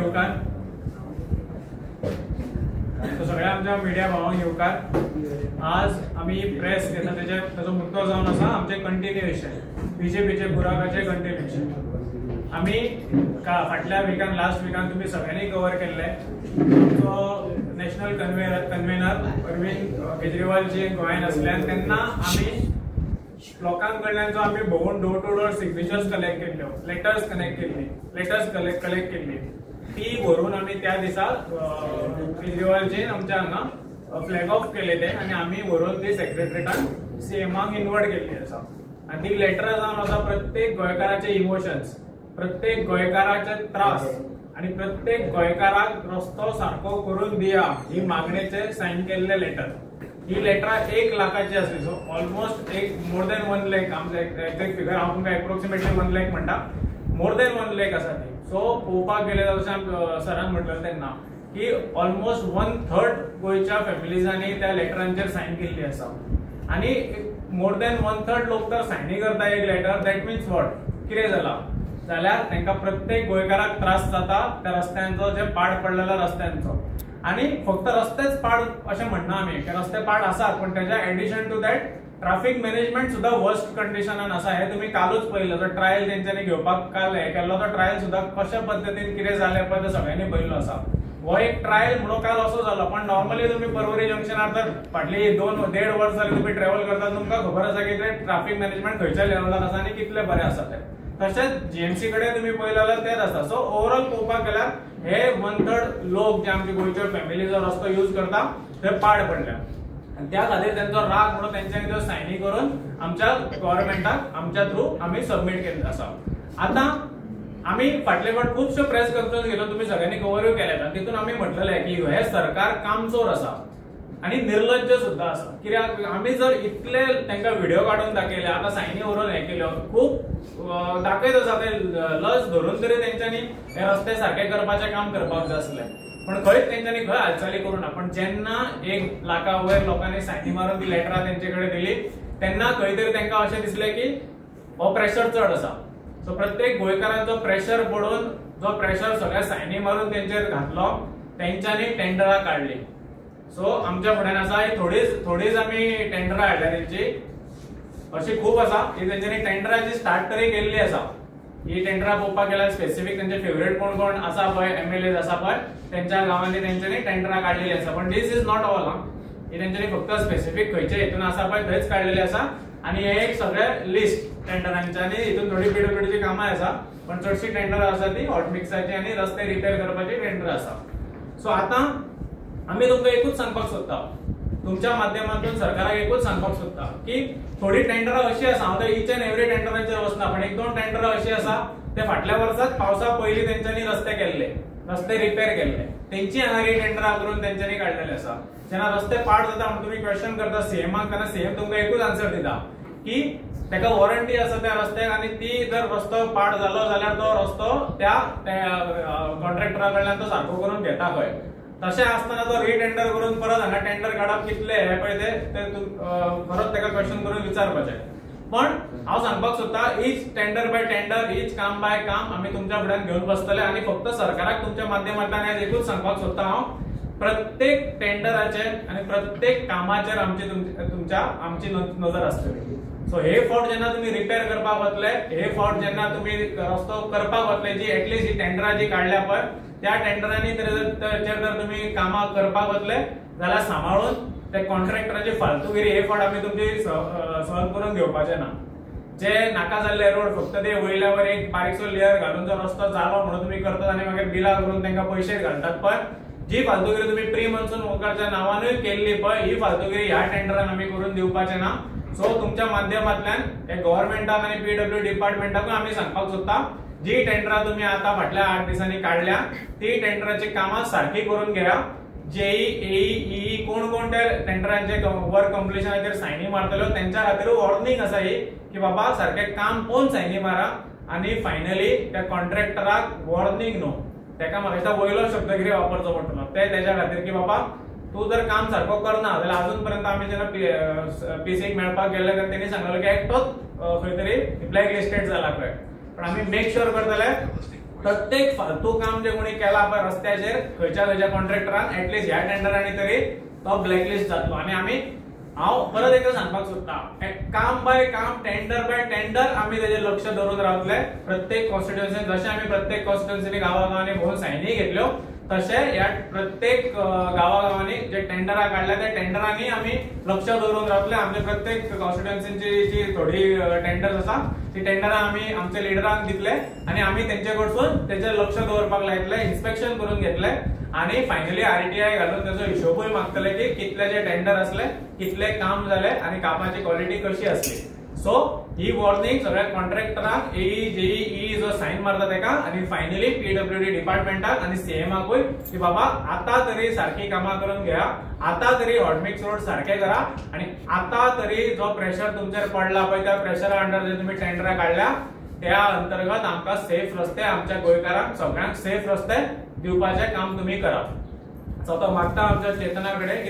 येवकार. सगळ्या आमच्या मिडिया भावांक येवकार. आज आम्ही प्रेस घेता त्याचा मुद्दो जावन आसा आमचे कंटिन्युएशन, बीजेपीचे बुराकाचे कंटिन्युएशन. आम्ही फाटल्या विकान लास्ट विकान तुम्ही सगळ्यांनी कव्हर केल्ले. आमचो नॅशनल कन्व्हेनर अरविंद केजरीवालजी गोंयांत आसल्यान तेन्ना आम्ही लोकांकडल्यान जो आम्ही भोवून door to door signatures collect केल्ल्यो, लेटर्स कलेक्ट केल्ली ती व्हरून आम्ही त्या दिसा केजरीवालजीन आमच्या हांगा फ्लॅग ऑफ केले ते आणि आम्ही व्हरून ती सेक्रेटरीएटान सीएमाक इन्वर्ट केल्ली आसा. आणि ती लेटर जावन आसा प्रत्येक गोंयकाराचे इमोशन्स, प्रत्येक गोंयकाराचे त्रास आणि प्रत्येक गोंयकाराक रस्तो सारको करून दिया ही मागणेचे साइन केल्ले लेटर. ही लेटर 1 लाखाची असली. So almost more than 1 lakh. आमचं एक्झॅक्ट फिगर हांव तुमकां एप्रोक्सिमेटली 1 लाख म्हणटा. मोर दॅन 1 लाख आसा ती. सो पळोवपाक गेले जाल्यार सरान म्हटलें तेन्ना की ऑलमोस्ट 1/3 गोंयच्या फॅमिलीजांनी त्या लेटरांचेर साइन केल्ली आसा. आणि मोर दॅन 1/3 लोक तर सायनी करता एक लेटर. That mince what? कितें जाला जाल्यार तांकां प्रत्येक गोंयकाराक त्रास जाता त्या रस्त्यांचो, जे पाड पडलेल्या रस्त्यांचो. आणि फक्त रस्तेच पाड अशें म्हणना आमी, रस्ते पाड आसात पण त्याच्या addition to that traffic management सुद्धा वर्स्ट कंडिशनान आसा. हे तुम्ही कालूच पळयलो. जो ट्रायल तेंच्यांनी घेवपाक काल हे केल्लो तो ट्रायल सुद्धा कशा पद्दतीन कितें जालें पळय ते सगळ्यांनी पळयलो आसा. हो एक ट्रायल म्हणून काल असो जालो. पण नॉर्मली तुम्ही पर्वरी जंक्शनार तर फाटली 2-1.5 वर्स जाली तुम्ही ट्रॅव्हल करता, तुमकां खबर आसा की ते ट्रॅफिक मॅनेजमेंट खंयच्या लेवलार आसा आणि कितले बरे आसा ते. तशेंच जीएमसी कडेन तुम्ही पळयलें जाल्यार तेच आसा. सो ओव्हरऑल पळोवपाक गेल्यार हे 1/3 लोक जे आमचे गोंयच्या फॅमिली जो रस्तो यूज करता ते पाड पडल्या. आणि त्या खातीर त्यांचो राग म्हणून तेंच्यांनी त्यो सायनी करून आमच्या गव्हर्नमेंटाक आमच्या थ्रू आम्ही सबमिट केल्लो आसा. आता आम्ही फाटले फावट खुबशे प्रेस कॉन्फरन्स गेलो, तुम्ही सगळ्यांनी कव्हरूय केल्यात. तितून आम्ही म्हटलेले की हे सरकार कामचोर आसा आणि निर्लज्ज सुद्धा आसा. कित्याक आम्ही जर इतले तांकां व्हिडिओ काढून दाखयले, आता सायनी व्हरून हे केल्यो, खूप दाखयत आसा ते लज धरून तरी तेंच्यांनी हे रस्ते सारखे करपाचें काम करपाक जाय आसलें. पण खंयच तेंच्यांनी खंय हालचाली करूं ना. पण जेन्ना 1 लाखा वयर लोकांनी सायनी मारून ती लेटरां तेंचे कडेन दिली तेन्ना खंय तरी तांकां अशें दिसलें की हो प्रेशर चड आसा. सो प्रत्येक गोंयकारांचो प्रेशर पडून जो प्रेशर सगळ्या सायनी मारून तेंचेर घातलो, तेंच्यांनी टेंडरां काढली. सो आमच्या फुड्यान आसा थोडीच आमी टेंडरां हाडल्या तेंची. अशी खूप आसा की तेंच्यांनी टेंडरांची स्टार्ट तरी केल्ली आसा. ही टेंडरां पळोवपाक गेल्यार स्पेसिफीक तेंचे फेवरेट कोण कोण आसा पळय, एमएलए आसा पळय, तेंच्या गांवांनी तेंच्यांनी टेंडरां काढलेली आसा. पण दिस इज नॉट ऑल. ही तेंच्यांनी फक्त स्पेसिफीक खंयचे हितून आसा पळय थंयच काढलेली आसा. आणि हे एक सगळे लिस्ट टेंडरांची. आणि हितून थोडी पीडब्ल्यूडीची कामां आसा, पण चडशी टेंडर आसा ती हॉट मिक्साची आणि रस्ते रिपेअर करपाची टेंडर आसा. सो आता आम्ही तुमकां एकूच सांगपाक सोदता, तुमच्या माध्यमातून सरकाराक एकूच सांगपाक सोदता की थोडी टेंडरां अशी आसा, हांव तर इच एंड एवरी टेंडरांचेर वचना, पण 1-2 टेंडरां अशी आसा ते फाटल्या वर्सात पावसा पयलीं तेंच्यांनी रस्ते केल्ले, रस्ते रिपेअर केल्ले, तेंची हांगा टेंडरां करून तेंच्यांनी काडलेले आसा. जेन्ना रस्ते पाड जाता म्हणून तुम्ही क्वेश्चन करता सीएमाक, तेन्ना सीएम तुमकां एकूच आन्सर दिता की तेका वॉरंटी आसा त्या रस्त्याक आणि ती जर रस्तो पाड जालो जाल्यार तो रस्तो त्या कॉन्ट्रॅक्टरा कडल्यान तो सारको करून घेता खंय. तशें आसतना तो रिटेंडर करून परत हांगा टेंडर काडप कितले हे पळय ते परत तेका क्वेश्चन करून विचारपाचें. पण हांव सांगपाक सोदता, each tender by tender, each काम बाय काम आमी तुमच्या फुड्यान घेवन बसतले. आणि फक्त सरकाराक तुमच्या माध्यमांतल्यान एकूच सांगपाक सोदता हांव, प्रत्येक टेंडराचेर आणि प्रत्येक कामाचेर आमची नजर आसतली. सो हे फावट जेन्ना तुम्ही रिपेअर करपाक वतले, हे फावट जेन्ना तुम्ही रस्तो करपाक वतले, जी एटलीस्ट ही टेंडरां जी काढल्या पळय त्या टेंडरांनी जर तुम्ही कामां करपाक वतले जाल्यार सांबाळून त्या कॉन्ट्रॅक्टराची फालतूगिरी हे फावट आमी तुमची सहन करून घेवपाचे ना. जे नाका जाल्ले रोड फक्त ते वयल्यावर एक बारीकसो लेयर घालून जो रस्तो जालो म्हणून तुम्ही करतात आणि मागीर बिलां करून तांकां पयशे घालतात पळय, जी फालतूगिरी तुम्ही प्री मॉन्सून वर्काच्या नांवानूय केल्ली पळय, ही फालतूगिरी ह्या टेंडरान आमी करून दिवपाचे ना. सो तुमच्या माध्यमांतल्यान हे गव्हर्नमेंटाक आणि पीडब्ल्यू डिपार्टमेंटाकूय आमी सांगपाक सोदता, जी टेंडरां तुम्ही आता फाटल्या 8 दिसांनी काढल्या ती टेंडराची कामां सारखी करून घेया. जेई एई कोण त्या टेंडरांचे वर्क कंप्लिशनाचेर सायनी मारतलो त्यांच्या खातीर वॉर्निंग आसा ही की बाबा सारखे काम पळोवन सायनी मारा. आणि फायनली त्या कॉन्ट्रॅक्टराक वॉर्निंग न्हू, तेका म्हाका वयलो शब्द कितें वापरचो पडटलो ते तेच्या खातीर की बाबा तू जर काम सारको करना जाल्यार अजून पर्यंत आमी जेन्ना पीसीक मेळपाक गेले तर तेणी सांगलें की एकटोच खंय तरी ब्लॅक लिस्टेड जाला खंय. पण आमी मेक शुअर करतले प्रत्येक फालतू काम जे कोणी केला पळय रस्त्याचेर खंयच्या कॉन्ट्रॅक्टरान ऍटलीस्ट ह्या टेंडरांनी तरी तो ब्लॅकलिस्ट जातलो। आनी आमी हांव परत एकदा सांगपाक सोदता, काम बाय काम, टेंडर बाय टेंडर आमी तेजेर लक्ष दवरून रावतले। प्रत्येक कॉन्स्टिट्युएन्सीन जशें आमी प्रत्येक कॉन्स्टिट्युएन्सीनी गांवागांवांनी भोंवून सायनी घेतल्यो, तशें ह्या प्रत्येक गांवागांवांनी जे टेंडरां काडल्या त्या टेंडरांनी आमी लक्ष दवरून रावतले। आमच्या प्रत्येक कॉन्स्टिट्युएन्सीची जी थोडी टेंडर्स आसा ती टेंडरां आमी आमच्या लिडरांक दितले आनी आमी तेंचे कडसून तेचेर लक्ष दवरपाक लायतले, इन्स्पेक्शन करून घेतले आणि फायनली आरटीआय घालून त्याचो हिशोबूय मागतले की कितले जे टेंडर असले, कितले काम झाले आणि कामाची क्वालिटी कशी असली। सो ही वॉर्निंग सगळ्या कॉन्ट्रॅक्टरांक, एई जेई जो साइन मारता तेका आणि फायनली पीडब्ल्यूडी डिपार्टमेंटाक आणि सीएमआकूय की बाबा आता तरी सारखी कामां करून घ्या, आता तरी हॉटमिक्स रोड सारखे करा आणि आता तरी जो प्रेशर तुमचेर पडला पळय त्या प्रेशरा अंडर जे तुम्ही टेंडरां काढल्या त्या अंतर्गत आमकां सेफ रस्ते, आमच्या गोंयकारांक सगळ्यांक सेफ रस्ते दिवपाचे काम तुम्ही करा। सो तो मागता आमच्या चेतना कडेन